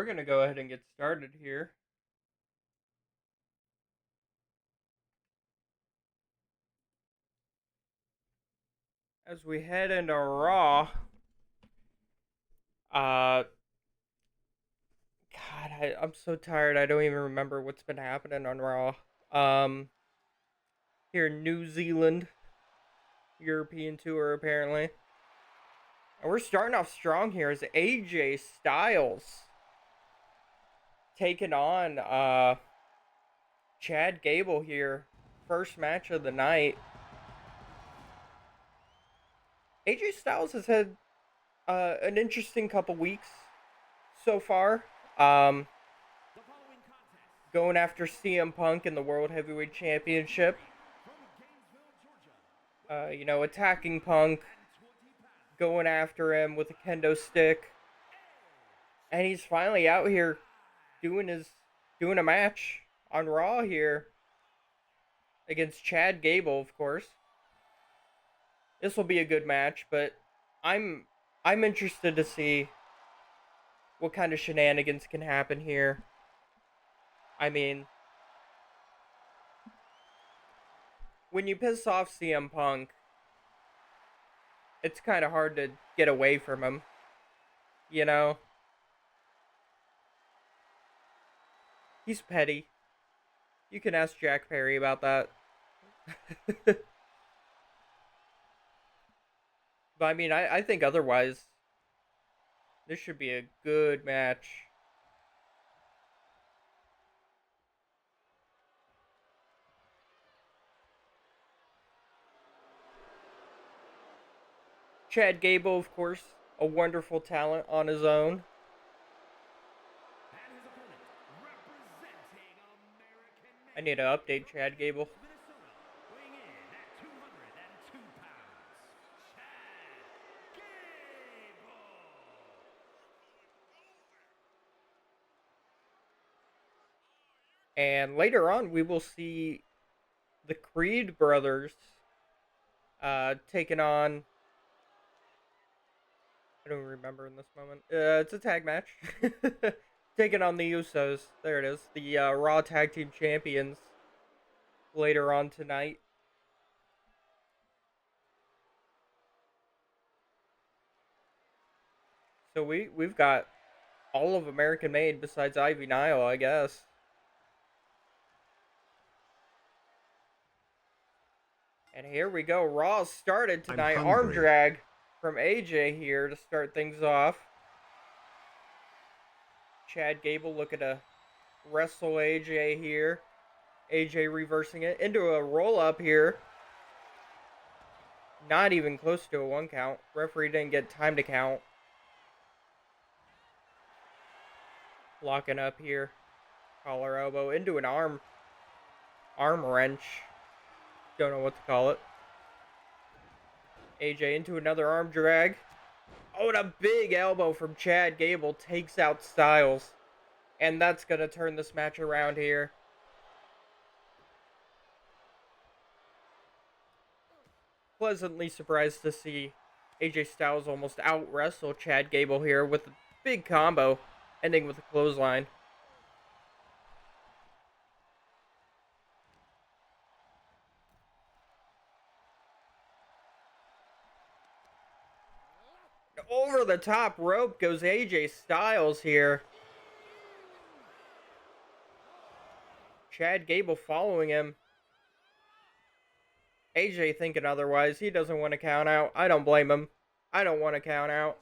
going to go ahead and get started here. As we head into Raw, uh, God, I'm so tired. I don't even remember what's been happening on Raw. Um, Here in New Zealand, European tour apparently. And we're starting off strong here as AJ Styles taking on Chad Gable here. First match of the night. AJ Styles has had an interesting couple weeks so far. Um, Going after CM Punk in the World Heavyweight Championship. Attacking Punk, going after him with a kendo stick, and he's finally out here doing a match on Raw here against Chad Gable, of course. This will be a good match, but I'm I'm interested to see what kind of shenanigans can happen here. I mean, when you piss off CM Punk, it's kind of hard to get away from him, you know? He's petty. You can ask Jack Perry about that. But I mean, I think otherwise, this should be a good match. Chad Gable, of course, a wonderful talent on his own. I need to update Chad Gable. And later on, we will see the Creed brothers taking on. I don't remember in this moment. It's a tag match. Taking on the Usos. There it is. The Raw Tag Team Champions later on tonight. So we've got all of American made besides Ivy Nile, I guess. And here we go. Raw started tonight. Arm drag from AJ here to start things off. Chad Gable looking to wrestle AJ here. AJ reversing it into a roll up here. Not even close to a 1 count. Referee didn't get time to count. Locking up here. Collar elbow into an arm wrench. Don't know what to call it. AJ into another arm drag. Oh, and a big elbow from Chad Gable takes out Styles. And that's going to turn this match around here. Pleasantly surprised to see AJ Styles almost out-wrestle Chad Gable here with a big combo, ending with a clothesline. Over the top rope goes AJ Styles here. Chad Gable following him. AJ thinking otherwise. He doesn't want to count out. I don't blame him. I don't want to count out.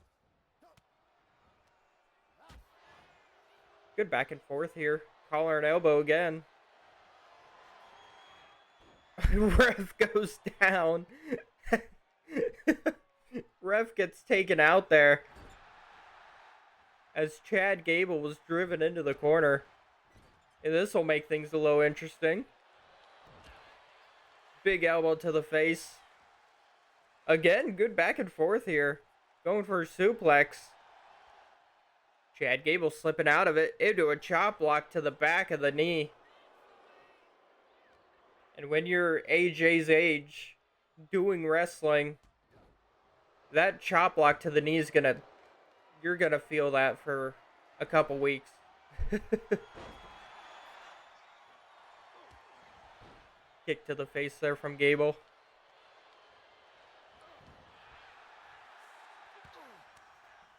Good back and forth here. Collar and elbow again. Ref goes down. Ref gets taken out there as Chad Gable was driven into the corner. And this will make things a little interesting. Big elbow to the face. Again, good back and forth here. Going for a suplex. Chad Gable slipping out of it into a chop block to the back of the knee. And when you're AJ's age, doing wrestling, that chop block to the knee is you're gonna feel that for a couple weeks. Kick to the face there from Gable.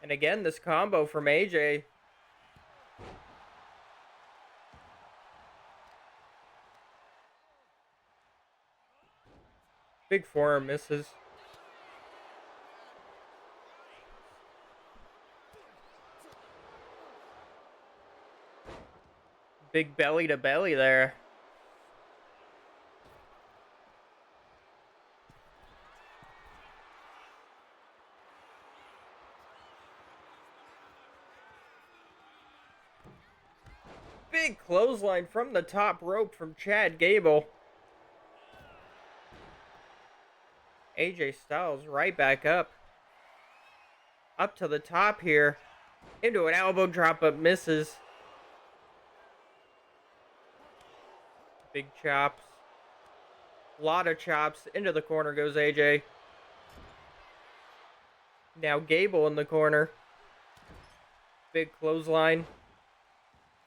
And again, this combo from AJ. Big forearm misses. Big belly to belly there. Big clothesline from the top rope from Chad Gable. AJ Styles right back up. Up to the top here. Into an elbow drop, but misses. Big chops. A lot of chops. Into the corner goes AJ. Now Gable in the corner. Big clothesline.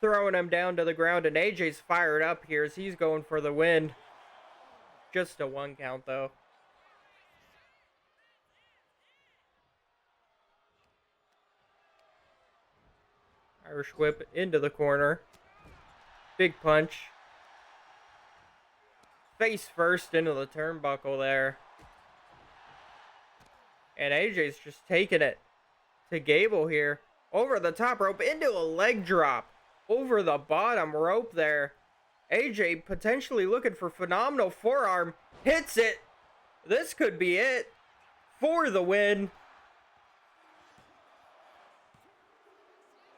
Throwing him down to the ground, and AJ's fired up here as he's going for the win. Just a 1 count, though. Irish whip into the corner. Big punch. Face first into the turnbuckle there. And AJ's just taking it to Gable here. Over the top rope into a leg drop. Over the bottom rope there. AJ potentially looking for phenomenal forearm. Hits it. This could be it for the win.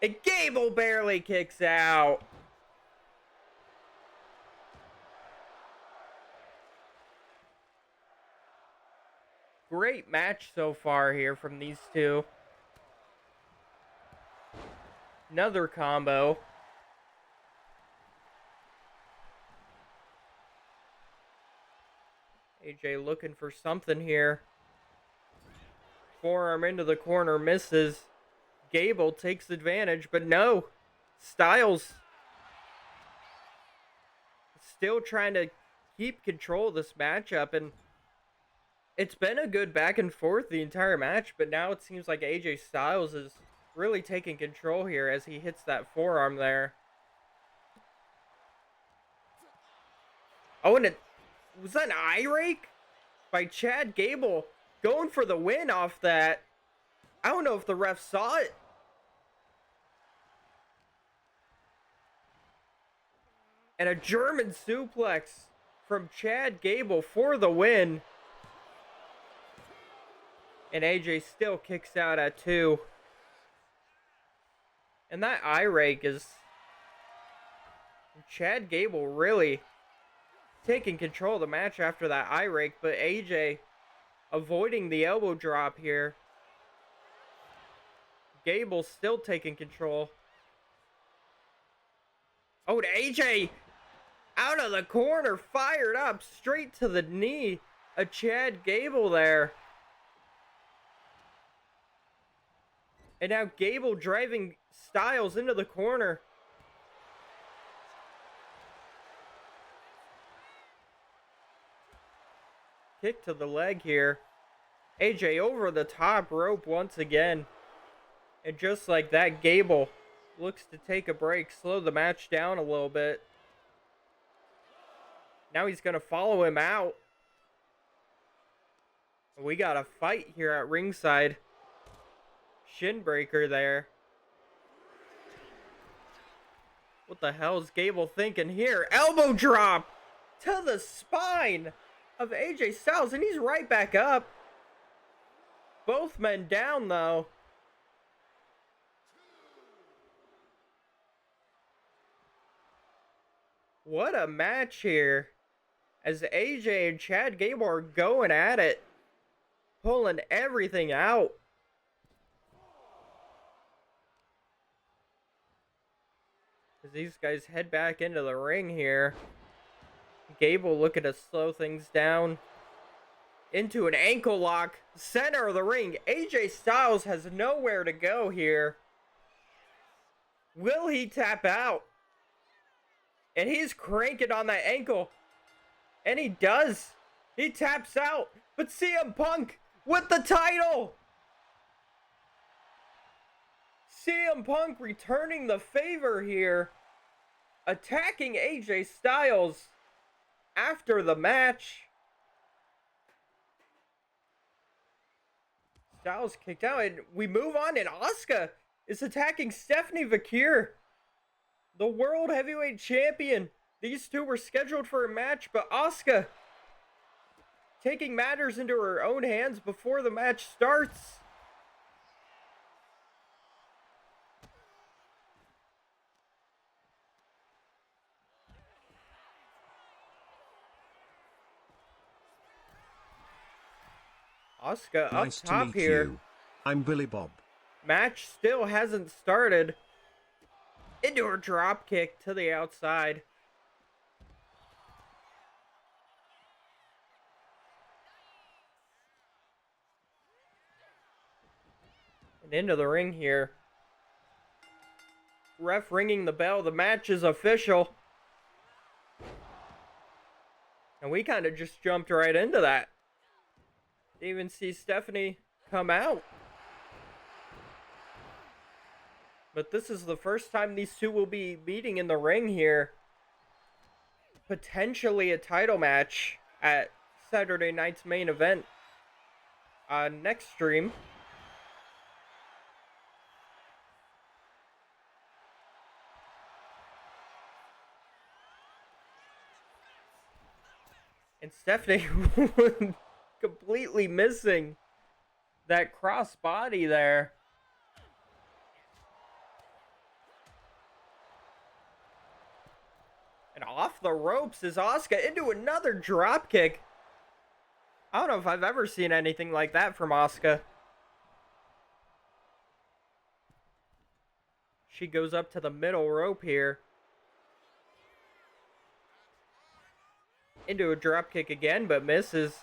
And Gable barely kicks out. Great match so far here from these two. Another combo. AJ looking for something here. Forearm into the corner, misses. Gable takes advantage, but no. Styles still trying to keep control of this matchup, and it's been a good back and forth the entire match, but now it seems like AJ Styles is really taking control here as he hits that forearm there. Oh, and was that an eye rake by Chad Gable? Going for the win off that. I don't know if the ref saw it. And a German suplex from Chad Gable for the win. And AJ still kicks out at 2. And that eye rake is Chad Gable really taking control of the match after that eye rake, but AJ avoiding the elbow drop here. Gable still taking control. Oh, and AJ out of the corner, fired up, straight to the knee of Chad Gable there. And now Gable driving Styles into the corner. Kick to the leg here. AJ over the top rope once again. And just like that, Gable looks to take a break, slow the match down a little bit. Now he's going to follow him out. We got a fight here at ringside. Shin breaker there. What the hell is Gable thinking here? Elbow drop to the spine of AJ Styles, and he's right back up. Both men down, though. What a match here. As AJ and Chad Gable are going at it. Pulling everything out. As these guys head back into the ring here. Gable looking to slow things down. Into an ankle lock. Center of the ring. AJ Styles has nowhere to go here. Will he tap out? And he's cranking on that ankle. And he does. He taps out. But CM Punk with the title. CM Punk returning the favor here. Attacking AJ Styles after the match. Styles kicked out, and we move on, and Asuka is attacking Stephanie Vakir, the World Heavyweight Champion. These two were scheduled for a match, but Asuka taking matters into her own hands before the match starts. Asuka up Nice to top meet here. you. I'm Billy Bob. Match still hasn't started. Into her drop kick to the outside. And into the ring here. Ref ringing the bell. The match is official. And we kind of just jumped right into that. Didn't even see Stephanie come out. But this is the first time these two will be meeting in the ring here. Potentially a title match at Saturday night's main event. Next stream. And Stephanie completely missing that cross body there. And off the ropes is Asuka into another drop kick. I don't know if I've ever seen anything like that from Asuka. She goes up to the middle rope here. Into a drop kick again, but misses.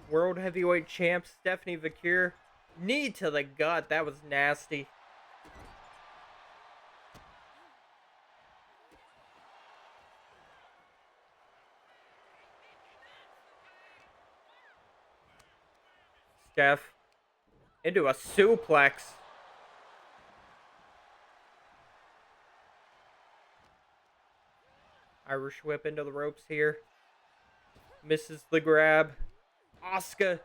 World Heavyweight Champ Stephanie Vakir. Knee to the gut. That was nasty. Steph into a suplex. Irish whip into the ropes here. Misses the grab. Asuka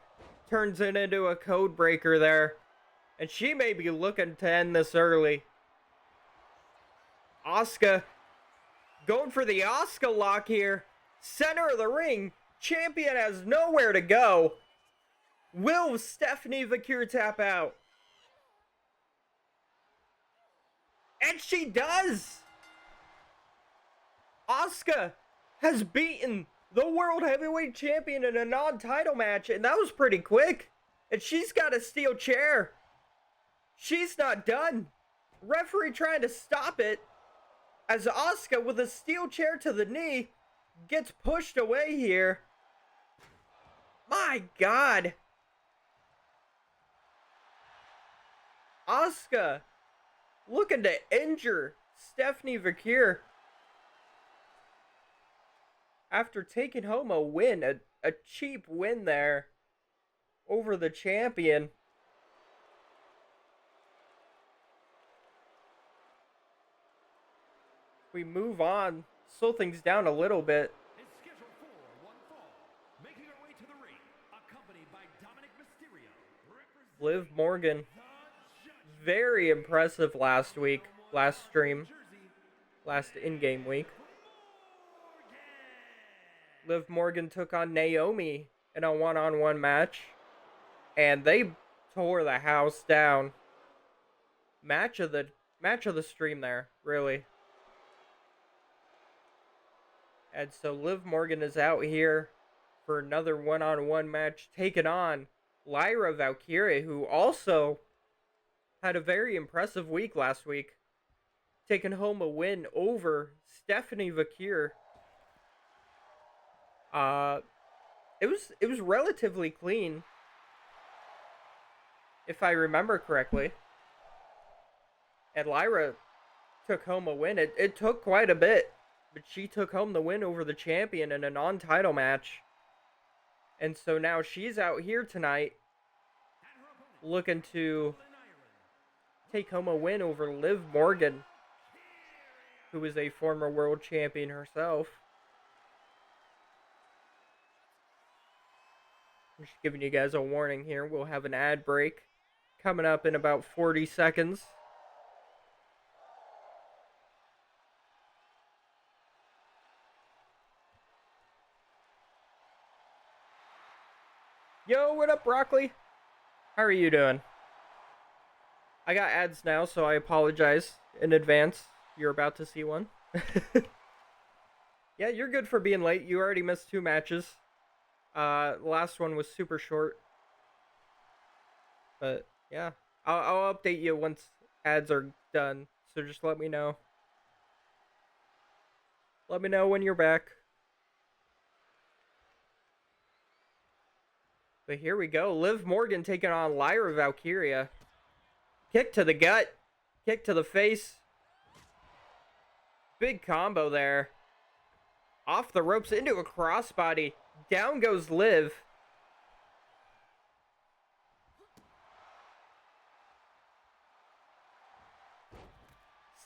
turns it into a code breaker there. And she may be looking to end this early. Asuka going for the Asuka lock here. Center of the ring. Champion has nowhere to go. Will Stephanie Vakir tap out? And she does! Asuka has beaten the World Heavyweight Champion in a non-title match, and that was pretty quick. And she's got a steel chair. She's not done. Referee trying to stop it as Asuka with a steel chair to the knee gets pushed away here. My God. Asuka looking to injure Stephanie Vakir after taking home a win, a cheap win there over the champion. We move on, slow things down a little bit. Is scheduled for one fall. Making her way to the ring, accompanied by Dominic Mysterio. Liv Morgan, very impressive last week, last stream, last in-game week. Liv Morgan took on Naomi in a one-on-one match, and they tore the house down. Match of the stream there, really. And so Liv Morgan is out here for another one-on-one match, taking on Lyra Valkyria, who also had a very impressive week last week, taking home a win over Stephanie Vakir. It was relatively clean, if I remember correctly. And Lyra took home a win. It took quite a bit, but she took home the win over the champion in a non-title match. And so now she's out here tonight looking to take home a win over Liv Morgan, who is a former world champion herself. I'm just giving you guys a warning here. We'll have an ad break coming up in about 40 seconds. Yo, what up, Broccoli? How are you doing? I got ads now, so I apologize in advance. You're about to see one. Yeah, you're good for being late. You already missed 2 matches. The last one was super short. But, yeah. I'll update you once ads are done. So just let me know. Let me know when you're back. But here we go. Liv Morgan taking on Lyra Valkyria. Kick to the gut. Kick to the face. Big combo there. Off the ropes into a crossbody. Down goes Liv.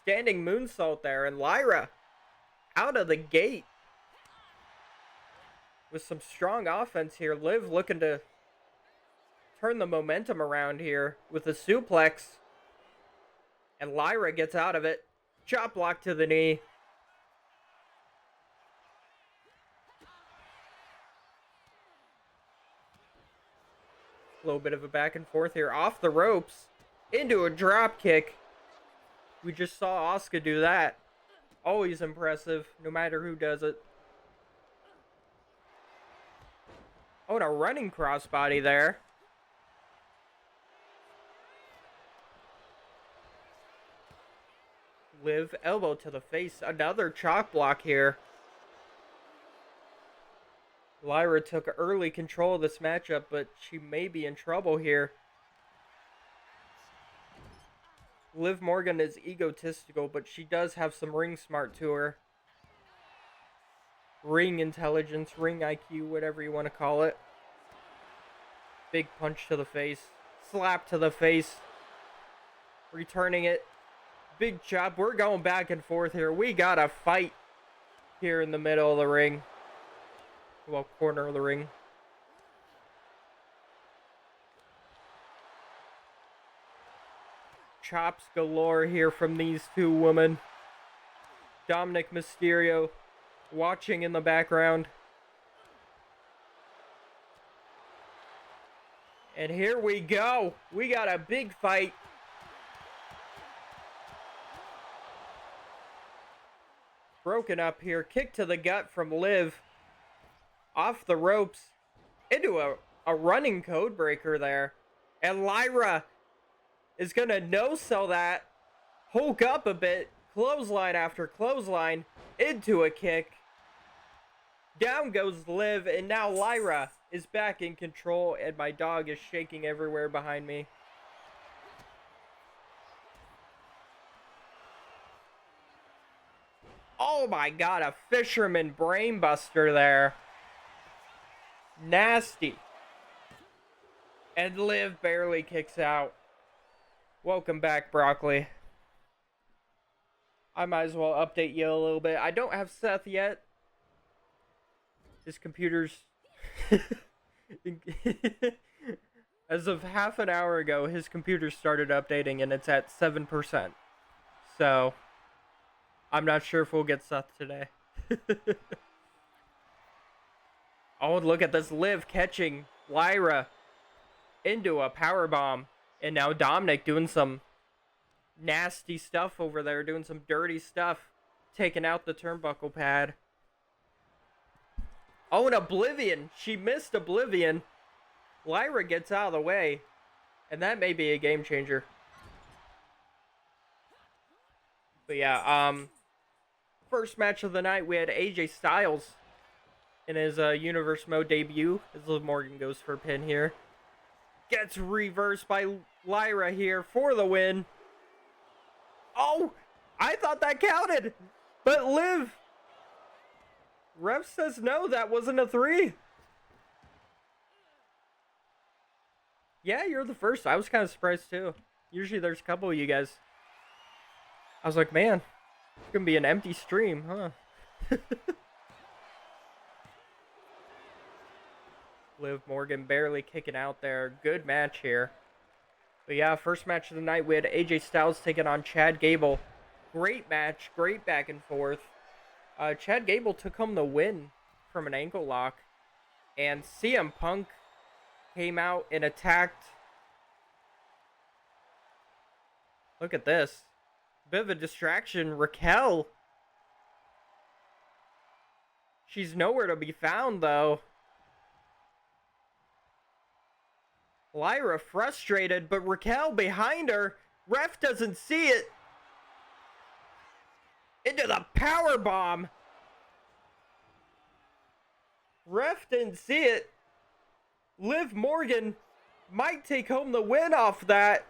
Standing moonsault there. And Lyra out of the gate with some strong offense here. Liv looking to turn the momentum around here with a suplex. And Lyra gets out of it. Chop block to the knee. A little bit of a back and forth here. Off the ropes. Into a drop kick. We just saw Asuka do that. Always impressive, no matter who does it. Oh, and a running crossbody there. Liv, elbow to the face. Another chalk block here. Lyra took early control of this matchup, but she may be in trouble here. Liv Morgan is egotistical, but she does have some ring smart to her. Ring intelligence, ring IQ, whatever you want to call it. Big punch to the face. Slap to the face. Returning it. Big chop. We're going back and forth here. We got a fight here in the middle of the ring. Well, corner of the ring. Chops galore here from these 2 women. Dominic Mysterio watching in the background. And here we go. We got a big fight. Broken up here. Kick to the gut from Liv. Off the ropes. Into a running code breaker there. And Lyra is going to no-sell that. Hulk up a bit. Clothesline after clothesline. Into a kick. Down goes Liv. And now Lyra is back in control. And my dog is shaking everywhere behind me. Oh my god, a fisherman brainbuster there. Nasty. And Liv barely kicks out. Welcome back, Broccoli. I might as well update you a little bit. I don't have Seth yet. His computer's... As of half an hour ago, his computer started updating and it's at 7%. So, I'm not sure if we'll get Seth today. Oh, look at this. Liv catching Lyra into a powerbomb. And now Dominic doing some nasty stuff over there. Doing some dirty stuff. Taking out the turnbuckle pad. Oh, and Oblivion. She missed Oblivion. Lyra gets out of the way. And that may be a game changer. But yeah, first match of the night, we had AJ Styles in his Universe Mode debut. As Liv Morgan goes for a pin here. Gets reversed by Lyra here for the win. Oh, I thought that counted. But Liv. Ref says no, that wasn't a 3. Yeah, you're the first. I was kind of surprised too. Usually there's a couple of you guys. I was like, man, it's going to be an empty stream, huh? Liv Morgan barely kicking out there. Good match here. But yeah, first match of the night, we had AJ Styles taking on Chad Gable. Great match, great back and forth. Chad Gable took home the win from an ankle lock. And CM Punk came out and attacked. Look at this. Bit of a distraction. Raquel. She's nowhere to be found, though. Lyra frustrated, but Raquel behind her. Ref doesn't see it. Into the power bomb. Ref didn't see it. Liv Morgan might take home the win off that.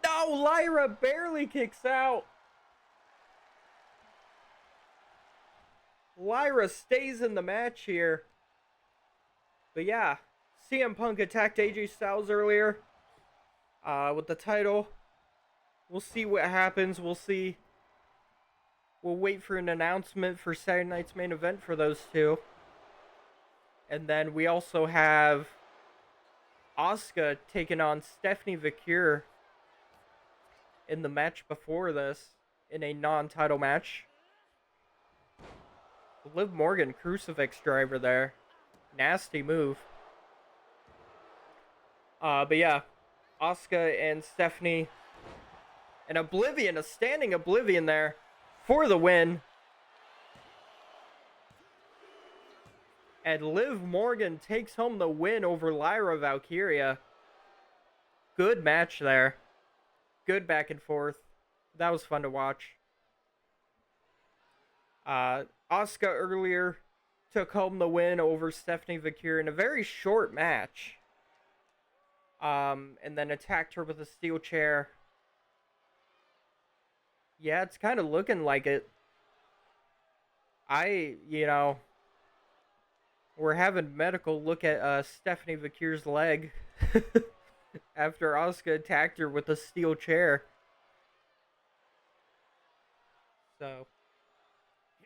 No, Lyra barely kicks out. Lyra stays in the match here. But yeah, CM Punk attacked AJ Styles earlier with the title. We'll see what happens. We'll see. We'll wait for an announcement for Saturday night's main event for those two. And then we also have Asuka taking on Stephanie Vicure in the match before this in a non-title match. Liv Morgan crucifix driver there. Nasty move. But yeah, Asuka and Stephanie. And Oblivion, a standing Oblivion there for the win. And Liv Morgan takes home the win over Lyra Valkyria. Good match there. Good back and forth. That was fun to watch. Asuka earlier took home the win over Stephanie Vicure in a very short match. And then attacked her with a steel chair. Yeah, it's kind of looking like it. We're having medical look at Stephanie Vicure's leg after Asuka attacked her with a steel chair. So,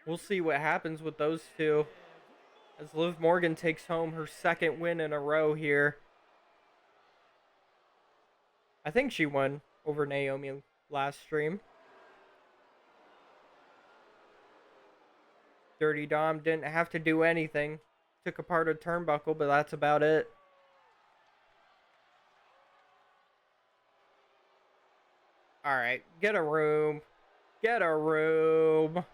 we'll see what happens with those two. As Liv Morgan takes home her second win in a row here. I think she won over Naomi last stream. Dirty Dom didn't have to do anything. Took apart a turnbuckle, but that's about it. Alright, get a room. Get a room.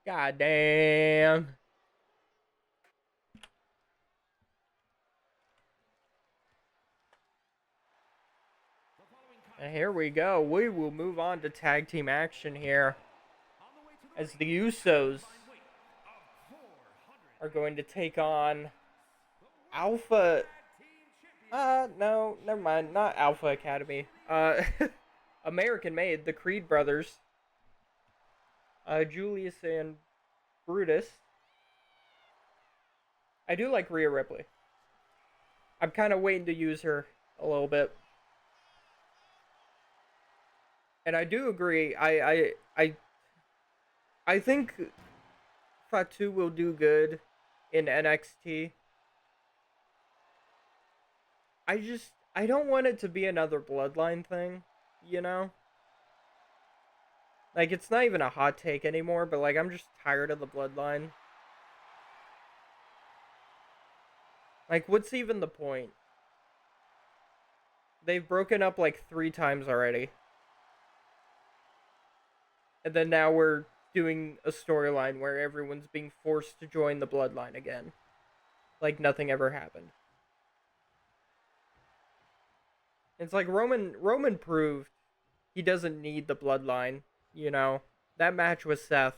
God damn. And here we go. We will move on to tag team action here. As the Usos are going to take on Alpha. No, never mind. Not Alpha Academy. American Made, the Creed brothers. Julius and Brutus. I do like Rhea Ripley. I'm kind of waiting to use her a little bit. And I do agree. I think Fatu will do good in NXT. I don't want it to be another Bloodline thing, you know? Like, it's not even a hot take anymore, but, like, I'm just tired of the Bloodline. Like, what's even the point? They've broken up, like, 3 times already. And then now we're doing a storyline where everyone's being forced to join the Bloodline again. Like nothing ever happened. It's like Roman proved he doesn't need the Bloodline, you know. That match with Seth.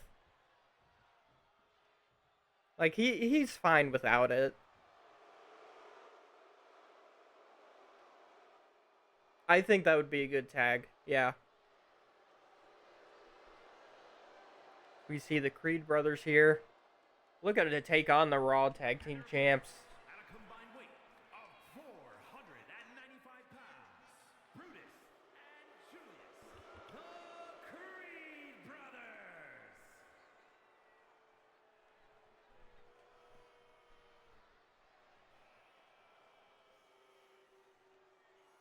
Like he's fine without it. I think that would be a good tag. Yeah. We see the Creed brothers here. Looking to take on the Raw Tag Team Champs. At a combined weight of 495 pounds, Brutus and Julius, the Creed brothers.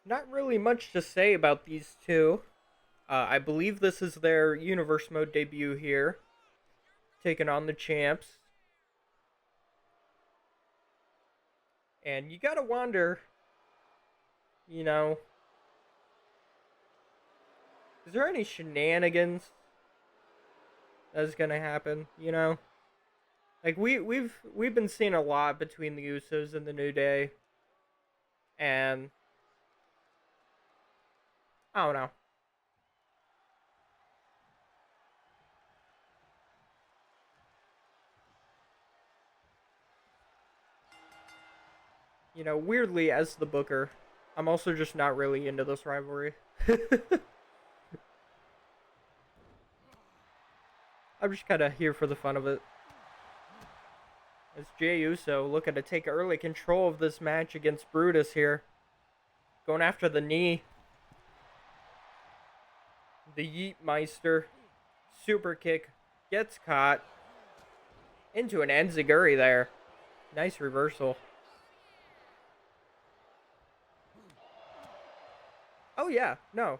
Not really much to say about these two. I believe this is their Universe Mode debut here. Taking on the champs. And you gotta wonder, you know, is there any shenanigans that's gonna happen, you know? Like we've been seeing a lot between the Usos and the New Day. And I don't know. You know, weirdly, as the booker, I'm also just not really into this rivalry. I'm just kind of here for the fun of it. As Jey Uso looking to take early control of this match against Brutus here. Going after the knee. The Yeet Meister. Super kick. Gets caught. Into an Enziguri there. Nice reversal. Oh yeah, no.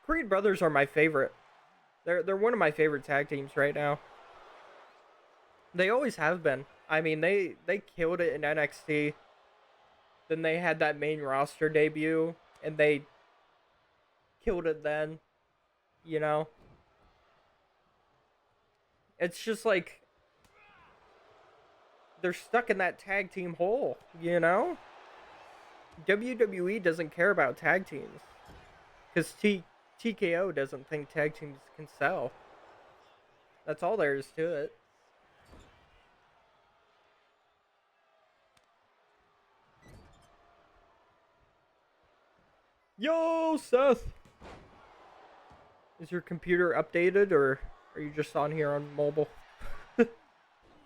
Creed brothers are my favorite. They're one of my favorite tag teams right now. They always have been. I mean, they killed it in NXT. Then they had that main roster debut, and they killed it then. You know? It's just like they're stuck in that tag team hole, you know? WWE doesn't care about tag teams. Because TKO doesn't think tag teams can sell. That's all there is to it. Yo, Seth! Is your computer updated, or are you just on here on mobile?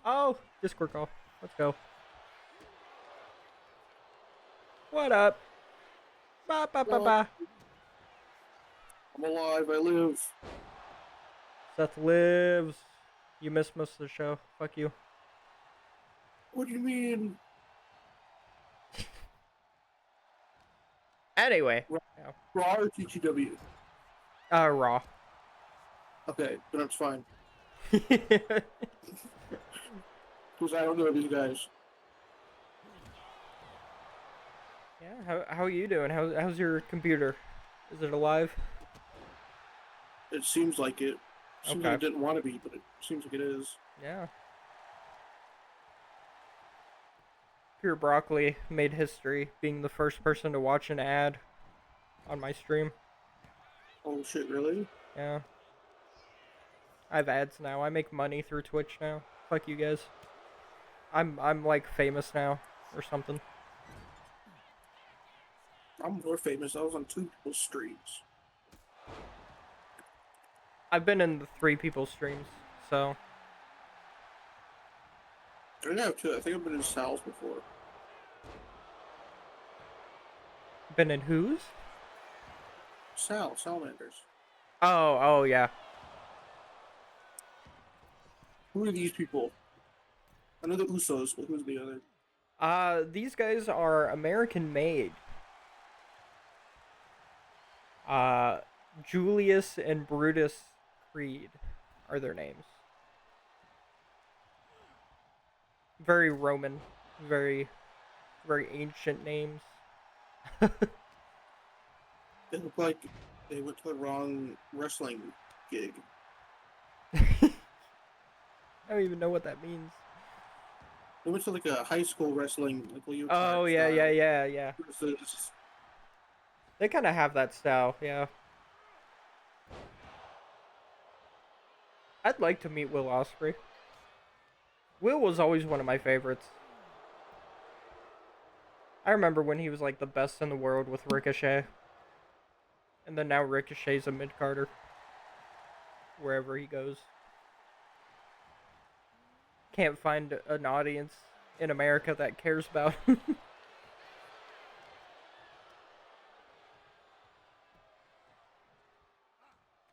Oh, Discord call. Let's go. What up? Ba ba ba ba. I'm alive, I live. Seth lives. You missed most of the show. Fuck you. What do you mean? Anyway. Raw or TGW? Raw. Okay, then it's fine. Because I don't know these guys. Yeah, how are you doing? How's your computer? Is it alive? It seems like it. Seems Okay. like it didn't want to be, but it seems like it is. Yeah. Pure Broccoli made history, being the first person to watch an ad on my stream. Oh shit, really? Yeah. I have ads now. I make money through Twitch now. Fuck you guys. I'm like famous now or something. I'm more famous. I was on 2 people's streams. I've been in the 3 people's streams, so I have 2. I think I've been in Sal's before. been in whose? Salamanders. Oh yeah. Who are these people? I know the Usos, but who's the other? These guys are American made. Julius and Brutus Creed are their names. Very Roman, very ancient names. They look like they went to the wrong wrestling gig. I don't even know what that means. They went to like a high school wrestling, like leotard Oh style yeah. versus They kind of have that style, yeah. I'd like to meet Will Ospreay. Will was always one of my favorites. I remember when he was like the best in the world with Ricochet. And then now Ricochet's a mid-carder. Wherever he goes. Can't find an audience in America that cares about him.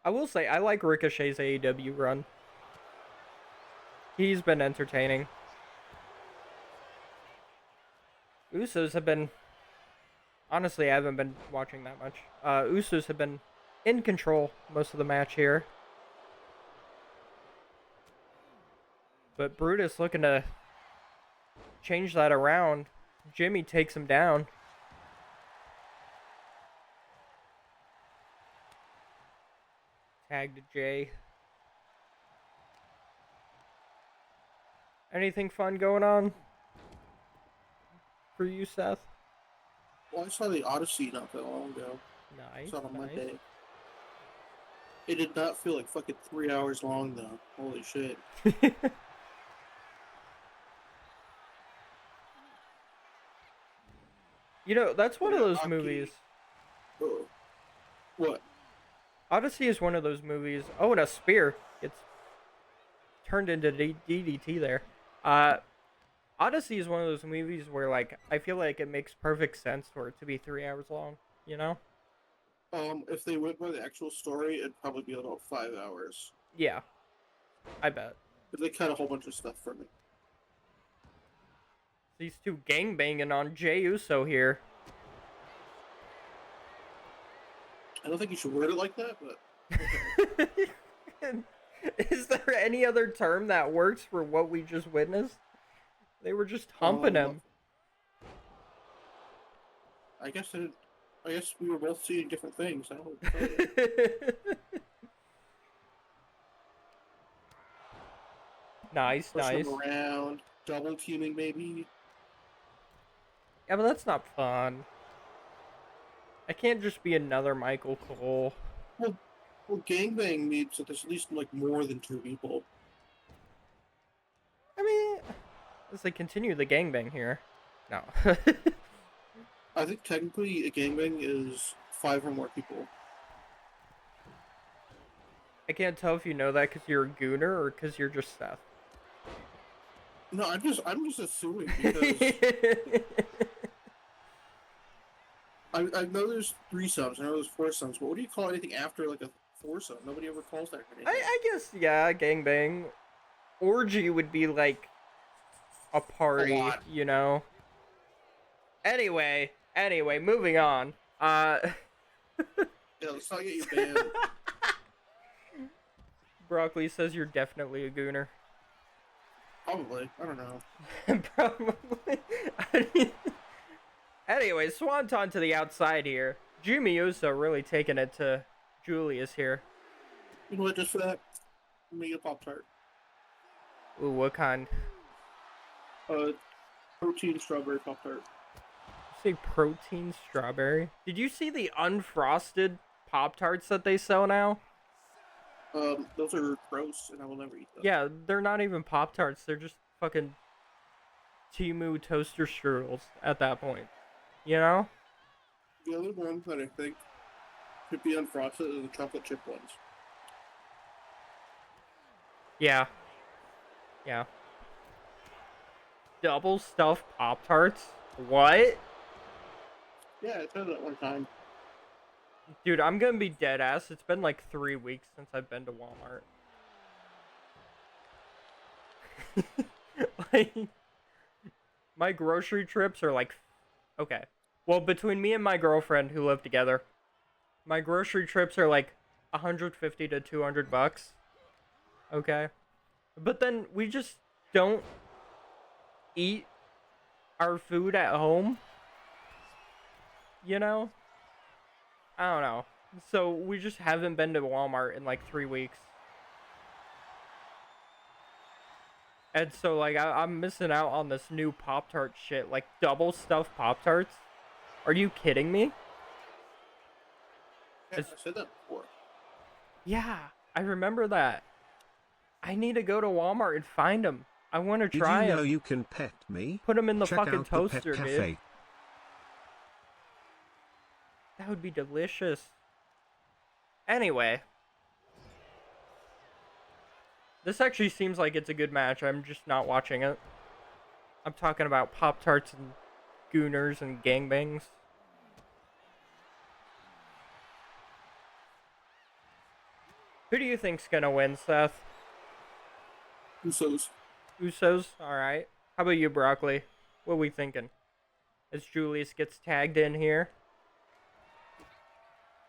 I will say, I like Ricochet's AEW run. He's been entertaining. Usos have been... Honestly, I haven't been watching that much. Usos have been in control most of the match here. But Brutus looking to change that around. Jimmy takes him down. Tag to Jay. Anything fun going on for you, Seth? Well, I saw the Odyssey not that long ago. Nice. I saw it on nice. Monday. It did not feel like fucking 3 hours long, though. Holy shit. You know, that's one of those Rocky. movies. Oh. What? Odyssey is one of those movies. Oh, and a spear gets turned into DDT there. Odyssey is one of those movies where, like, I feel like it makes perfect sense for it to be 3 hours long, you know? If they went by the actual story, it'd probably be about 5 hours. Yeah. I bet. But they cut a whole bunch of stuff from it. These two gangbanging on Jey Uso here. I don't think you should word it like that, but... Okay. Is there any other term that works for what we just witnessed? They were just humping him. I guess we were both seeing different things. I don't know what to tell you. Nice, Push nice. them around, double teaming maybe. Yeah, but that's not fun. I can't just be another Michael Cole. Well, gangbang means that there's at least like more than 2 people. I mean, as they continue the gangbang here. No. I think technically a gangbang is 5 or more people. I can't tell if you know that because you're a gooner or because you're just Seth. No, I'm just assuming because I know there's 3-sums, I know there's 4-sums, but what do you call anything after like a 4-sum? Nobody ever calls that anything. I guess, yeah, gangbang. Orgy would be like a party, you know? Anyway, moving on. Yeah, let's not get you banned. Broccoli says you're definitely a gooner. Probably. I don't know. Probably. I mean, anyway, Swanton to the outside here. Jimmy Uso really taking it to Julius here. You know what? Just for that, let me get a Pop-Tart. Ooh, what kind? Protein strawberry Pop-Tart. You say protein strawberry? Did you see the unfrosted Pop-Tarts that they sell now? Those are gross, and I will never eat them. Yeah, they're not even Pop-Tarts. They're just fucking Timu toaster strudels at that point. You know? The other one that I think could be unfrosted are the chocolate chip ones. Yeah. Yeah. Double stuffed Pop-Tarts? What? Yeah, I tried that one time. Dude, I'm gonna be dead ass. It's been like 3 weeks since I've been to Walmart. Like, my grocery trips are like... Okay. Well, between me and my girlfriend who live together, my grocery trips are like 150 to 200 bucks. Okay? But then we just don't eat our food at home. You know? I don't know. So we just haven't been to Walmart in like 3 weeks. And so like I'm missing out on this new Pop-Tart shit. Like double stuffed Pop-Tarts. Are you kidding me? Yeah, I said that before. Yeah, I remember that. I need to go to Walmart and find them. I want to try Did you know them. you can pet me? Put them in the Check fucking out the toaster, Pet dude. Cafe. That would be delicious. Anyway, this actually seems like it's a good match. I'm just not watching it. I'm talking about Pop-Tarts and Gooners and Gangbangs. Who do you think's gonna win, Seth? Usos. Usos? Alright. How about you, Broccoli? What are we thinking? As Julius gets tagged in here.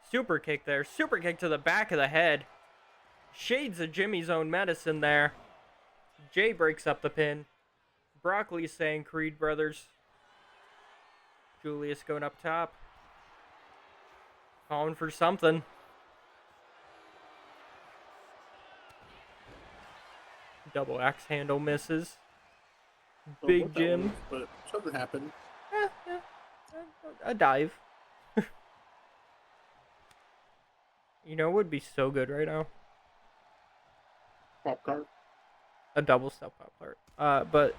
Super kick there. Super kick to the back of the head. Shades of Jimmy's own medicine there. Jay breaks up the pin. Broccoli's saying Creed Brothers. Julius going up top. Calling for something. Double axe handle misses. Don't know Big what that Jim. was, but something happened. A dive. You know what would be so good right now? Pop cart. A double stuffed Pop-Tart. But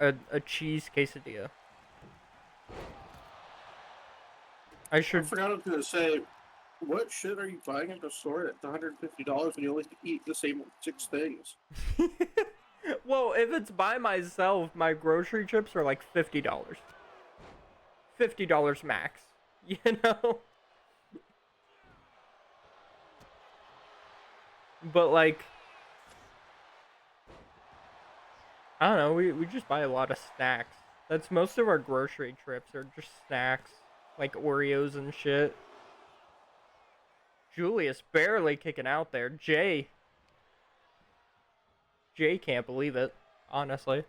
a cheese quesadilla. I I should. forgot I was gonna say, what shit are you buying at the store at $150 when you only eat the same 6 things? Well, if it's by myself, my grocery trips are like $50. $50 max. You know? But like, I don't know, we just buy a lot of snacks. That's most of our grocery trips are just snacks. Like Oreos and shit. Julius barely kicking out there. Jay can't believe it, honestly.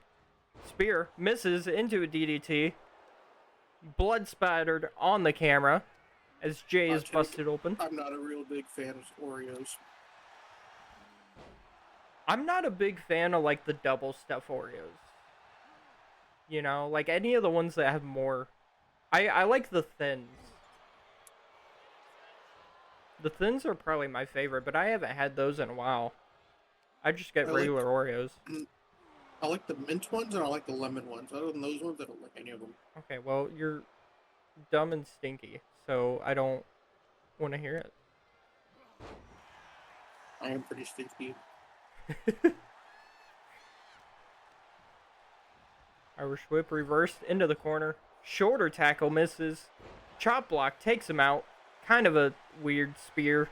Spear misses into a DDT. Blood spattered on the camera as Jay is busted open. I'm not a real big fan of Oreos. I'm not a big fan of like the double stuff Oreos. You know, like any of the ones that have more. I like the thins. The thins are probably my favorite, but I haven't had those in a while. I just get regular Oreos. I like the mint ones and I like the lemon ones. Other than those ones, I don't like any of them. Okay, well, you're dumb and stinky, so I don't want to hear it. I am pretty stinky. Irish whip reversed into the corner. Shoulder tackle misses. Chop block takes him out. Kind of a weird spear.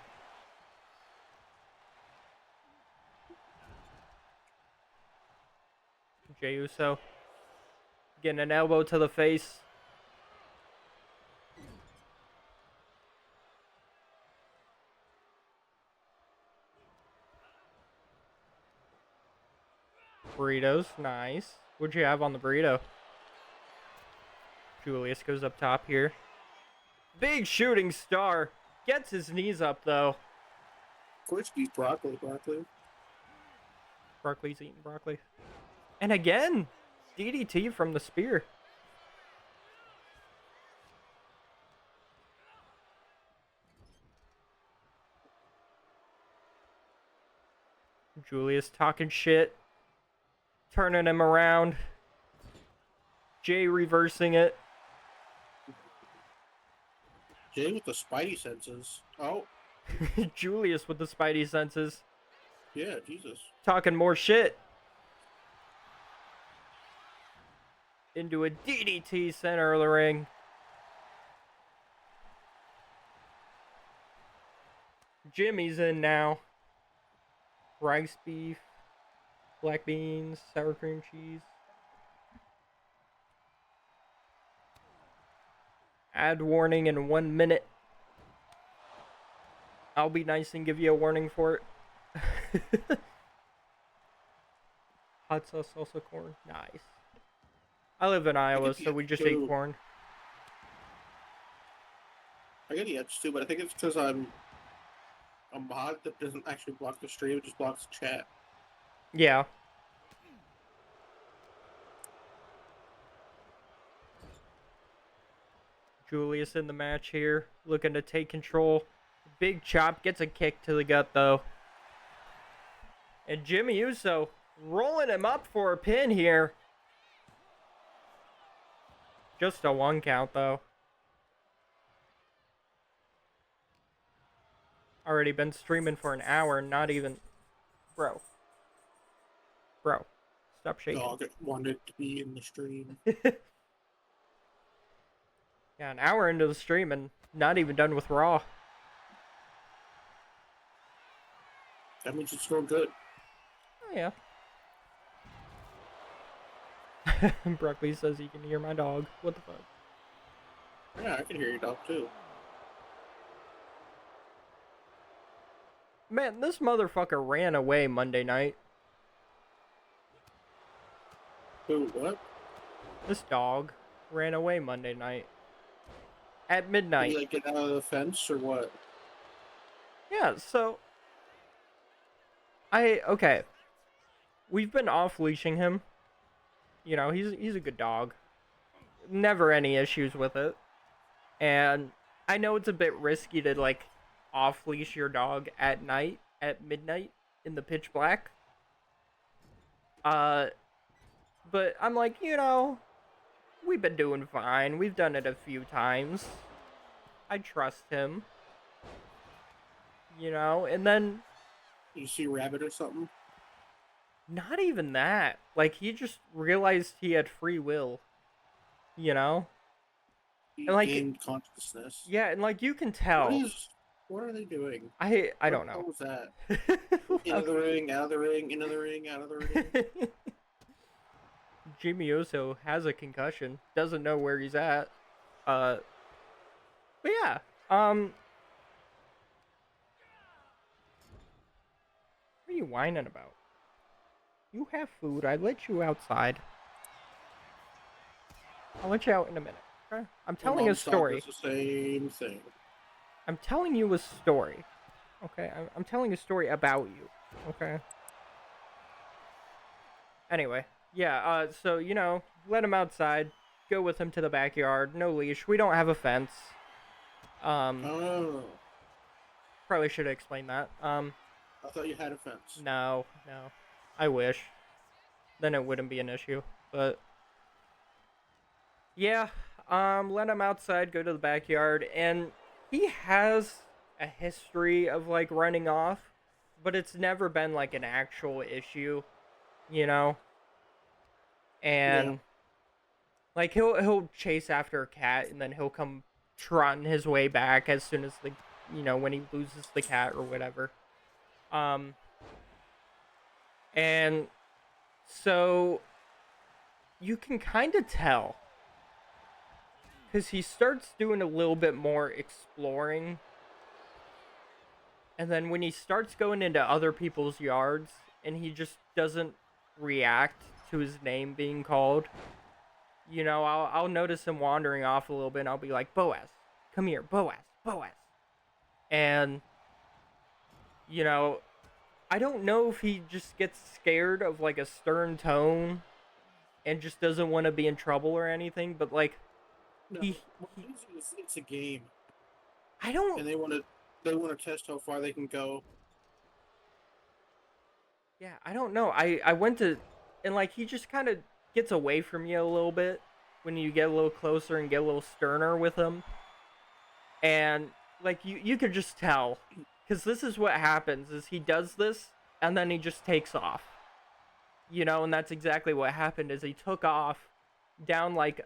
Jey Uso getting an elbow to the face. Burritos, nice. What'd you have on the burrito? Julius goes up top here. Big shooting star. Gets his knees up, though. Of course, he's broccoli. Broccoli's eating broccoli. And again, DDT from the spear. Julius talking shit. Turning him around. Jay reversing it. Jay with the spidey senses. Oh, Julius with the spidey senses. yeah, Jesus. Talking more shit. Into a DDT center of the ring. Jimmy's in now. Rice beef, black beans, sour cream cheese. Add warning in 1 minute. I'll be nice and give you a warning for it. Hot sauce, salsa, corn. Nice. I live in Iowa, so we just eat corn. I get the edge too, but I think it's because I'm a mod that doesn't actually block the stream, it just blocks the chat. Yeah. Julius in the match here, looking to take control. Big chop, gets a kick to the gut though. And Jimmy Uso rolling him up for a pin here. Just a 1 count though. already been streaming for an hour, not even... Bro. Bro. Stop shaking. Dog wanted to be in the stream. Yeah, an hour into the stream and not even done with Raw. That means it's going good. Oh, yeah. Broccoli says he can hear my dog. What the fuck? Yeah, I can hear your dog too. Man, this motherfucker ran away Monday night. Who? What? This dog ran away Monday night. At midnight. Did he, like, get out of the fence or what? Yeah, so... Okay. We've been off-leashing him. You know, he's a good dog. Never any issues with it. And I know it's a bit risky to, like, off-leash your dog at night, at midnight, in the pitch black. But I'm like, you know, we've been doing fine. We've done it a few times. I trust him. You know, and then... You see a rabbit or something? Not even that. Like, he just realized he had free will. You know? He And, like, gained consciousness. Yeah, and, like, you can tell. What are they doing? I don't know. What was that? Into the ring, out of the ring, into the ring, out of the ring. Jimmy Uso has a concussion. Doesn't know where he's at. But yeah. What are you whining about? You have food. I let you outside. I'll let you out in a minute. Okay? I'm telling a story. It's the same thing. I'm telling you a story. Okay? I'm telling a story about you. Okay? Anyway. Yeah, so, you know, let him outside. Go with him to the backyard. No leash. We don't have a fence. Oh. Probably should have explained that. I thought you had a fence. No. I wish. Then it wouldn't be an issue. But yeah, let him outside, go to the backyard, and he has a history of, like, running off, but it's never been, like, an actual issue, you know? And Yeah. like, he'll chase after a cat, and then he'll come trotting his way back as soon as when he loses the cat or whatever. And so you can kind of tell, because he starts doing a little bit more exploring, and then when he starts going into other people's yards and he just doesn't react to his name being called, you know, I'll notice him wandering off a little bit, and I'll be like, Boaz, come here, Boaz. And, you know, I don't know if he just gets scared of, like, a stern tone and just doesn't want to be in trouble or anything, but, like, No, it's a game, I don't... and they want to test how far they can go. Yeah, I don't know. I went to... And, like, he just kind of gets away from you a little bit when you get a little closer and get a little sterner with him. And, like, you could just tell. Because this is what happens, is he does this, and then he just takes off. You know, and that's exactly what happened, is he took off down, like,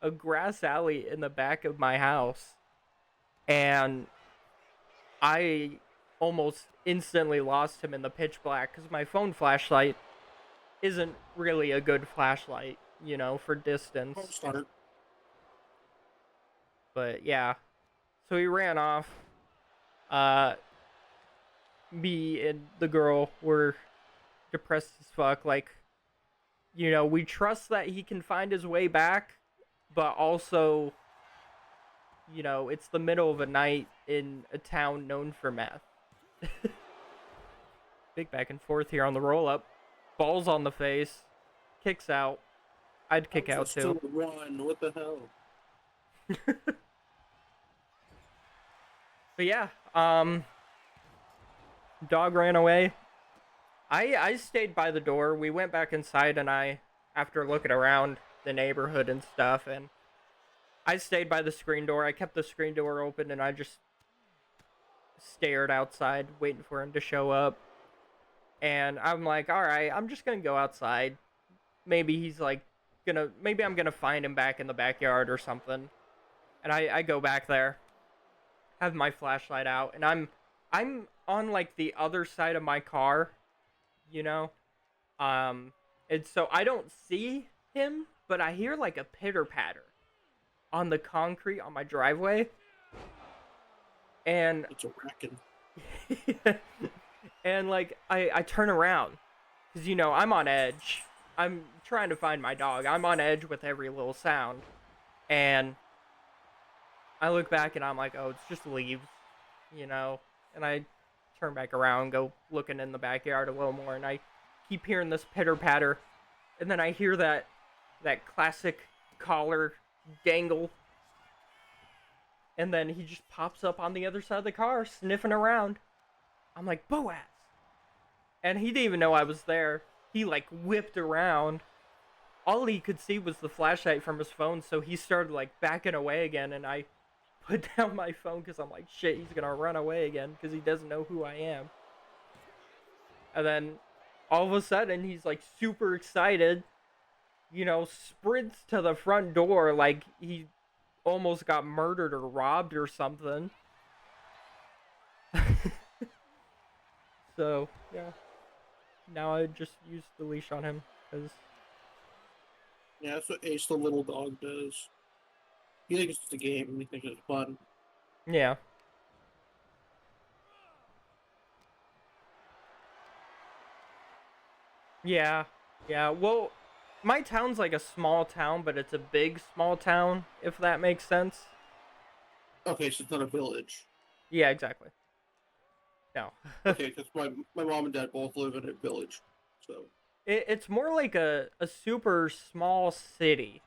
a grass alley in the back of my house. And I almost instantly lost him in the pitch black, because my phone flashlight isn't really a good flashlight, you know, for distance. Start. But yeah, so he ran off. Me and the girl were depressed as fuck. Like, you know, we trust that he can find his way back, but also, you know, it's the middle of a night in a town known for meth. Big back and forth here on the roll up. Balls on the face. Kicks out. I'd kick out too. Still run. What the hell? But yeah, dog ran away. I stayed by the door. We went back inside, and after looking around the neighborhood and stuff, and I stayed by the screen door. I kept the screen door open, and I just stared outside, waiting for him to show up. And I'm like, all right, I'm just gonna go outside. Maybe he's like maybe I'm gonna find him back in the backyard or something. And I go back there, have my flashlight out, and I'm on like the other side of my car, you know? And so I don't see him, but I hear like a pitter patter on the concrete on my driveway. And It's a racket. and like I turn around because I'm on edge. I'm trying to find my dog. I'm on edge with every little sound, and I look back and I'm like, oh, it's just leaves, And I turn back around, go looking in the backyard a little more, and I keep hearing this pitter patter, and then I hear that classic collar dangle. And then he just pops up on the other side of the car, sniffing around. I'm like, Boaz. And he didn't even know I was there. He, like, whipped around. All he could see was the flashlight from his phone, so he started, like, backing away again. And I put down my phone because I'm like, shit, he's gonna run away again because he doesn't know who I am. And then, all of a sudden, he's, like, super excited. Sprints to the front door like he almost got murdered or robbed or something. So, yeah. Now I just use the leash on him, because... Yeah, that's what Ace the little dog does. He thinks it's a game and he thinks it's fun. Yeah. Yeah. Yeah, well, my town's like a small town, but it's a big small town, if that makes sense. Okay, so it's not a village. Yeah, exactly. No. Okay, because my mom and dad both live in a village, so... It's more like a super small city.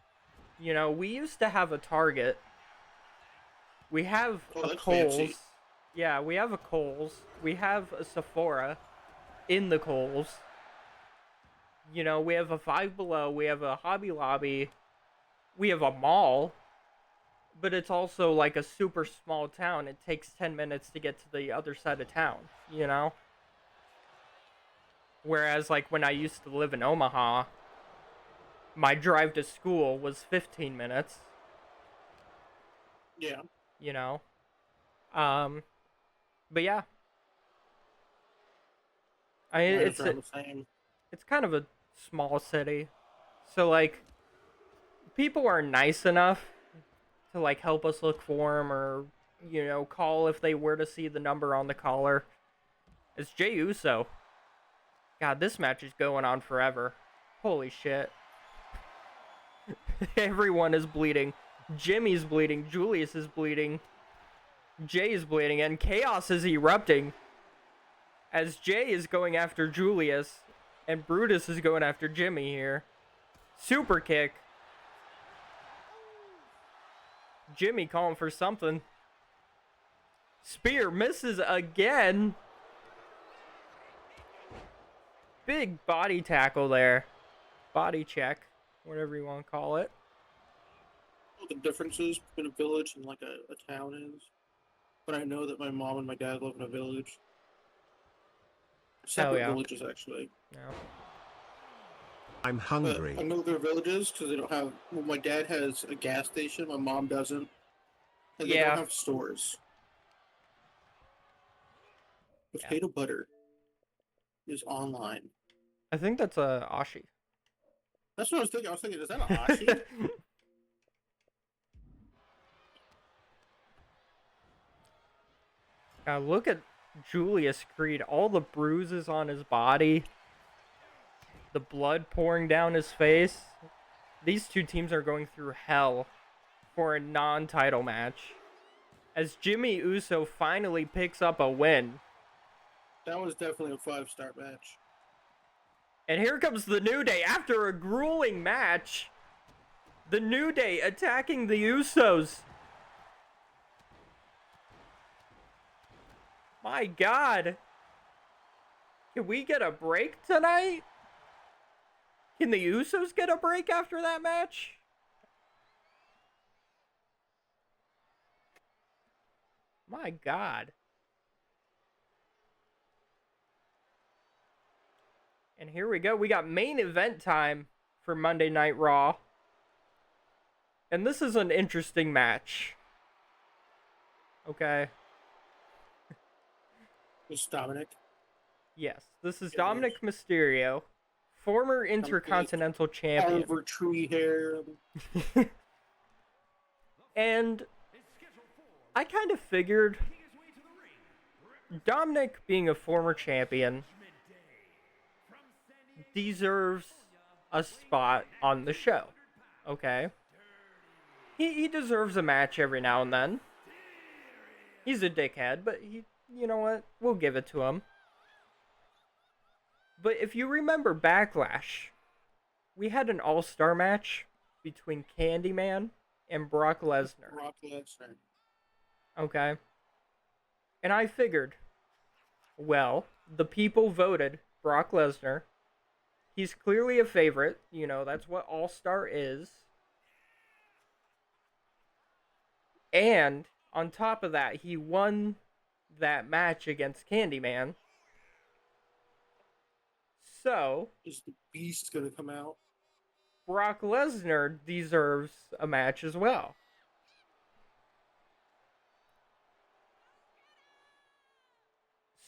We used to have a Target. We have a that's Kohl's. fancy. Yeah, we have a Kohl's. We have a Sephora in the Kohl's. We have a Five Below. We have a Hobby Lobby. We have a mall. But it's also like a super small town. It takes 10 minutes to get to the other side of town, Whereas, like, when I used to live in Omaha, my drive to school was 15 minutes, Yeah. you know? But yeah. It's around the same. It's kind of a small city. So, like, people are nice enough to, like, help us look for them or, call if they were to see the number on the collar. It's Jey Uso. God, this match is going on forever. Holy shit. Everyone is bleeding. Jimmy's bleeding. Julius is bleeding. Jay is bleeding. And chaos is erupting. As Jay is going after Julius. And Brutus is going after Jimmy here. Super kick. Jimmy calling for something. Spear misses again. Big body tackle there. Body check. Whatever you want to call it. What the differences between a village and like a town is. But I know that my mom and my dad live in a village. Separate villages, actually. Yeah. I'm hungry. I know they're villages because they don't have. Well, my dad has a gas station. My mom doesn't. And they don't have stores. Potato butter is online. I think that's a Ashi. That's what I was thinking. I was thinking, is that a Ashi? Now look at Julius Creed. All the bruises on his body. The blood pouring down his face. These two teams are going through hell for a non-title match. As Jimmy Uso finally picks up a win. That was definitely a 5-star match. And here comes the New Day after a grueling match. The New Day attacking the Usos. My God. Can we get a break tonight? Can the Usos get a break after that match? My God. And here we go. We got main event time for Monday Night Raw. And this is an interesting match. Okay. It's Dominic. Yes, this is It Dominic Mysterio, former Intercontinental Champion. Over tree hair. And I kind of figured Dominic, being a former champion, deserves a spot on the show. Okay? He deserves a match every now and then. He's a dickhead, but you know what? We'll give it to him. But if you remember Backlash, we had an all-star match between Candyman and Brock Lesnar. Brock Lesnar. Okay? And I figured, well, the people voted Brock Lesnar. He's clearly a favorite. You know, that's what all-star is. And on top of that, he won that match against Candyman. So, Is the Beast gonna come out? Brock Lesnar deserves a match as well.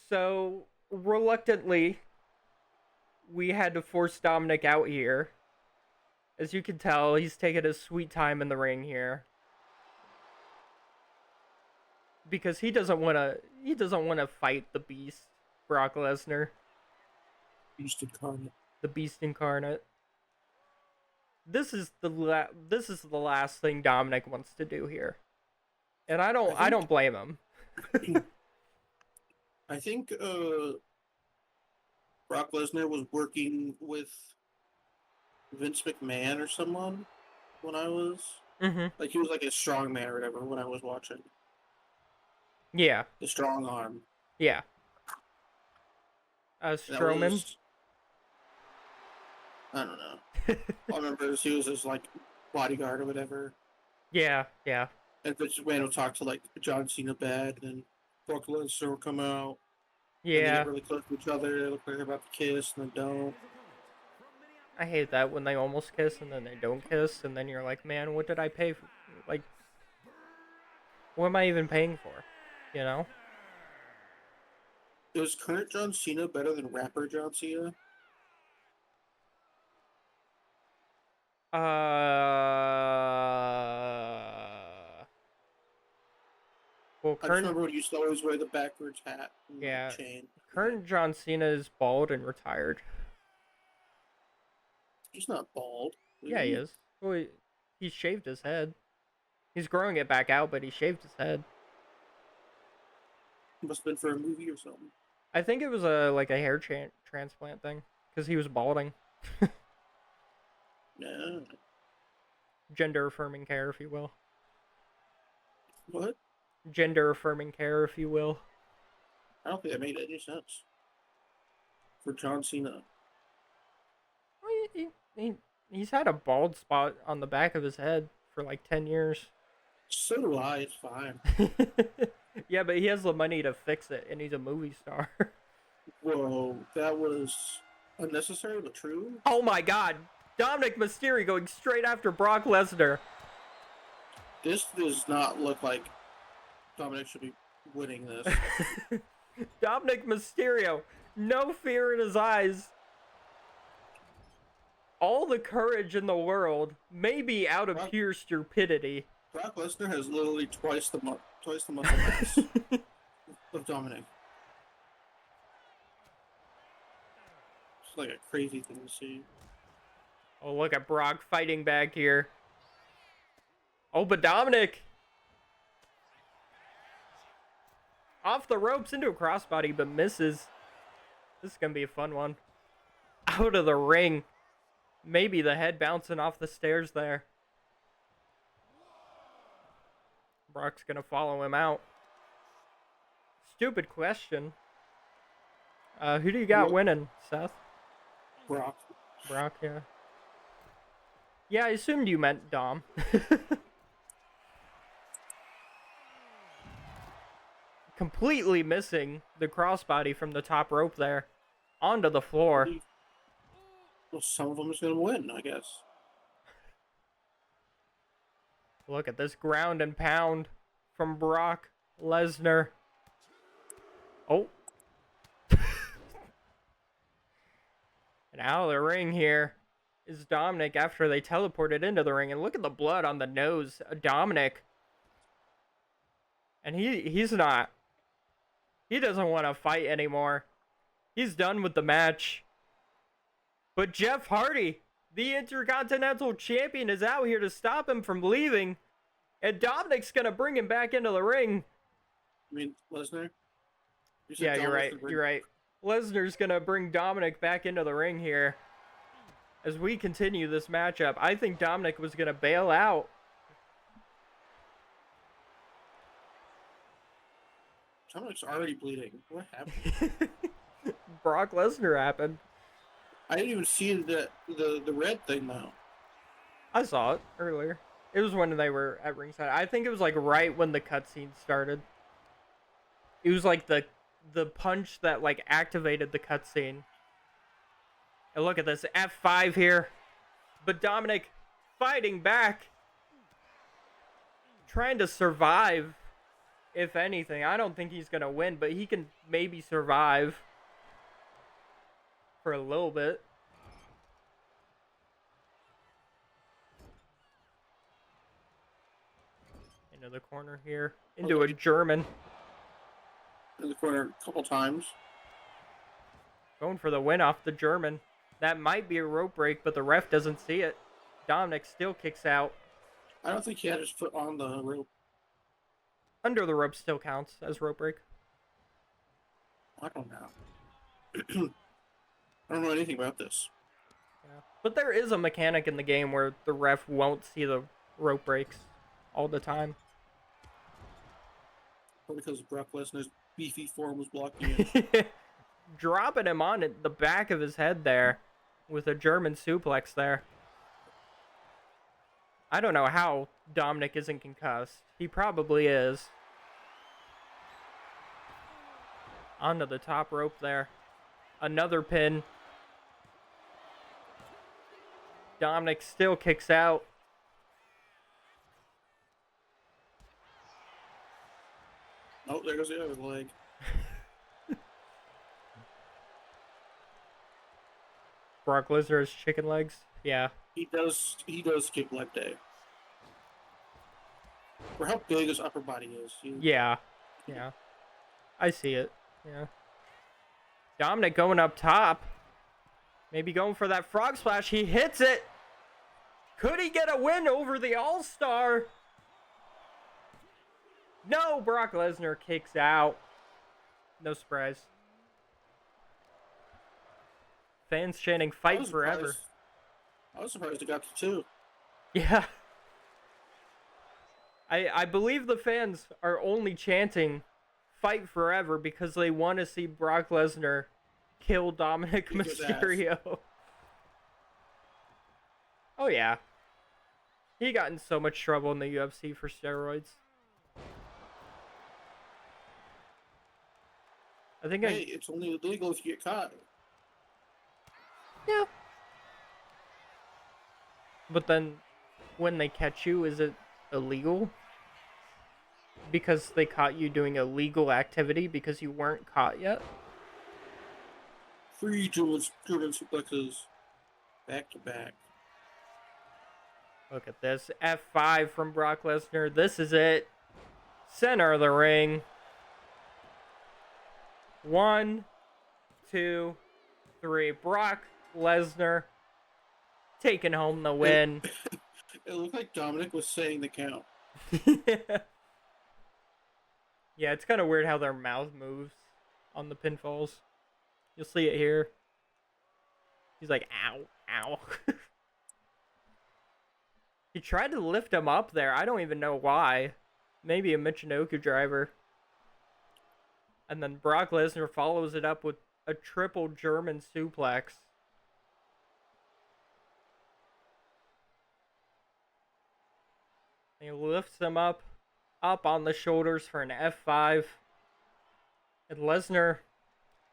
So, reluctantly, we had to force Dominic out here. As you can tell, he's taking his sweet time in the ring here. Because he doesn't want to fight the Beast, Brock Lesnar. Beast incarnate. The Beast incarnate. This is the last thing Dominic wants to do here. And I don't blame him. I think Brock Lesnar was working with Vince McMahon or someone when I was like, he was like a strong man or whatever when I was watching. Yeah. The strong arm. Yeah. Strowman. I don't know. All I remember is he was his like bodyguard or whatever. Yeah, yeah. And Vince McMahon would talk to like John Cena bad, and Brock Lesnar would come out. And they Yeah. get really close to each other. They look like they're about to kiss, and then don't. I hate that when they almost kiss and then they don't kiss, and then you're like, man, what did I pay for? Like, what am I even paying for? You know? Is current John Cena better than rapper John Cena? Well, I just remember when he used to always wear the backwards hat and Yeah. chain. current John Cena is bald and retired. He's not bald. Yeah, he is. Well, he shaved his head. He's growing it back out, but he shaved his head. Must have been for a movie or something. I think it was a hair transplant thing, because he was balding. Yeah. Gender affirming care, if you will. What? Gender affirming care, if you will. I don't think that made any sense. For John Cena. Well, he's had a bald spot on the back of his head for like 10 years. So do I, it's fine. Yeah, but he has the money to fix it, and he's a movie star. Whoa, that was unnecessary but true. Oh my god! Dominic Mysterio going straight after Brock Lesnar. This does not look like Dominic should be winning this. Dominic Mysterio, no fear in his eyes. All the courage in the world, maybe out of pure stupidity. Brock Lesnar has literally twice the muscle mass of Dominic. It's like a crazy thing to see. Oh, look at Brock fighting back here. Oh, but Dominic! Off the ropes into a crossbody, but misses. This is going to be a fun one. Out of the ring. Maybe the head bouncing off the stairs there. Brock's going to follow him out. Stupid question. Who do you got winning, Seth? Brock. Brock, yeah. Yeah, I assumed you meant Dom. Completely missing the crossbody from the top rope there. Onto the floor. Well, some of them is going to win, I guess. Look at this ground and pound from Brock Lesnar. Oh. And out of the ring here is Dominic after they teleported into the ring. And look at the blood on the nose of Dominic. And he's not. He doesn't want to fight anymore. He's done with the match. But Jeff Hardy, the Intercontinental Champion, is out here to stop him from leaving. And Dominic's going to bring him back into the ring. I mean, Lesnar? Yeah, you're right. You're right. Lesnar's going to bring Dominic back into the ring here. As we continue this matchup, I think Dominic was going to bail out. Dominic's already bleeding. What happened? Brock Lesnar happened. I didn't even see the red thing, though. I saw it earlier. It was when they were at ringside. I think it was like right when the cutscene started. It was like the punch that like activated the cutscene. And look at this F5 here. But Dominic fighting back. Trying to survive, if anything. I don't think he's going to win, but he can maybe survive for a little bit. Into the corner here. Into a German. In the corner a couple times. Going for the win off the German. That might be a rope break, but the ref doesn't see it. Dominic still kicks out. I don't think he had his foot on the rope. Under the rope still counts as rope break. I don't know. I don't know anything about this. Yeah. But there is a mechanic in the game where the ref won't see the rope breaks all the time. Probably because Brock Lesnar's beefy form was blocking it. Dropping him on the back of his head there with a German suplex there. I don't know how Dominic isn't concussed. He probably is. Onto the top rope there. Another pin. Dominic still kicks out. Oh, there goes the other leg. Brock Lesnar's chicken legs. Yeah. He does skip leg day. For how big his upper body is. Yeah. Yeah. I see it. Yeah. Dominic going up top. Maybe going for that frog splash. He hits it. Could he get a win over the All-Star? No, Brock Lesnar kicks out. No surprise. Fans chanting fight forever. I was surprised he got to 2. Yeah. I believe the fans are only chanting fight forever because they want to see Brock Lesnar kill Dominic Mysterio. Oh yeah. He got in so much trouble in the UFC for steroids. I think hey, it's only illegal if you get caught. Yeah. But then, when they catch you, is it illegal? Because they caught you doing illegal activity because you weren't caught yet? 3 German suplexes back to back. Look at this. F5 from Brock Lesnar. This is it. Center of the ring. 1, 2, 3. Brock Lesnar taking home the win. It looked like Dominic was saying the count. Yeah, it's kind of weird how their mouth moves on the pinfalls. You'll see it here. He's like, ow, ow. He tried to lift him up there. I don't even know why. Maybe a Michinoku driver. And then Brock Lesnar follows it up with a triple German suplex. He lifts him up on the shoulders for an F5. And Lesnar,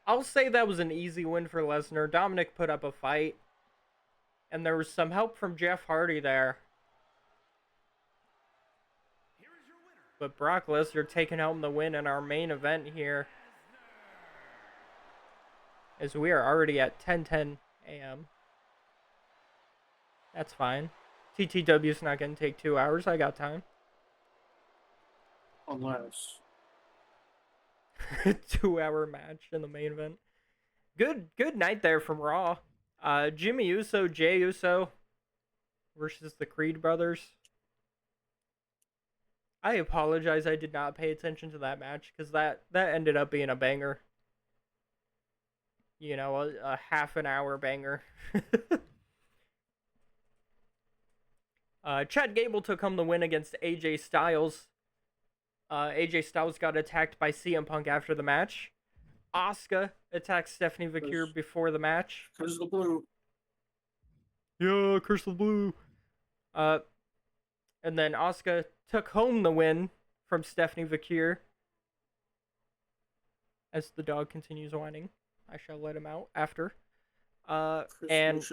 I'll say that was an easy win for Lesnar. Dominic put up a fight. And there was some help from Jeff Hardy there. Here is your winner. But Brock Lesnar taking home the win in our main event here. As we are already at 10:10 a.m. That's fine. TTW's not going to take 2 hours. I got time. Unless. 2-hour match in the main event. Good night there from Raw. Jimmy Uso, Jey Uso versus the Creed brothers. I apologize I did not pay attention to that match because that ended up being a banger. You know, a half an hour banger. Chad Gable took home the win against AJ Styles. AJ Styles got attacked by CM Punk after the match. Asuka attacked Stephanie Vicure before the match. Curse the Blue. Yeah, Curse the Blue. And then Asuka took home the win from Stephanie Vicure. As the dog continues whining, I shall let him out after. And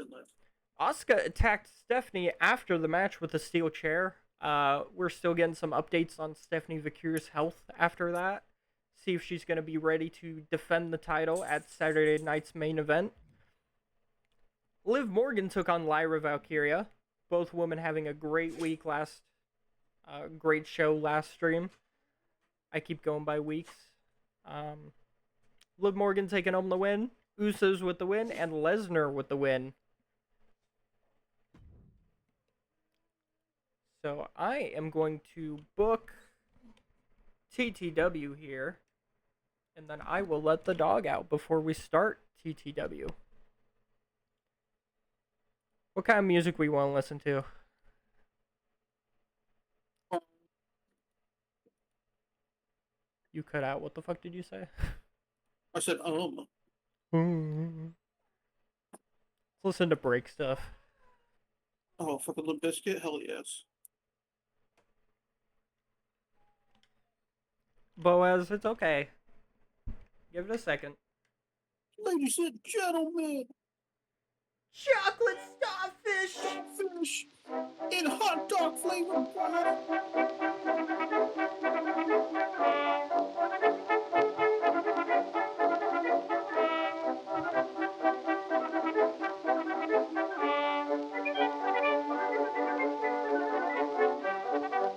Asuka attacked Stephanie after the match with a steel chair. We're still getting some updates on Stephanie Vicure's health after that. See if she's going to be ready to defend the title at Saturday night's main event. Liv Morgan took on Lyra Valkyria. Both women having a great week great show last stream. I keep going by weeks. Liv Morgan taking home the win. Usos with the win. And Lesnar with the win. So I am going to book TTW here. And then I will let the dog out before we start TTW. What kind of music we want to listen to? You cut out. What the fuck did you say? I said, Let's listen to break stuff. Oh, fucking Limp Bizkit? Hell yes. Boaz, it's okay. Give it a second. Ladies and gentlemen, Chocolate starfish! fish in hot dog flavored pie.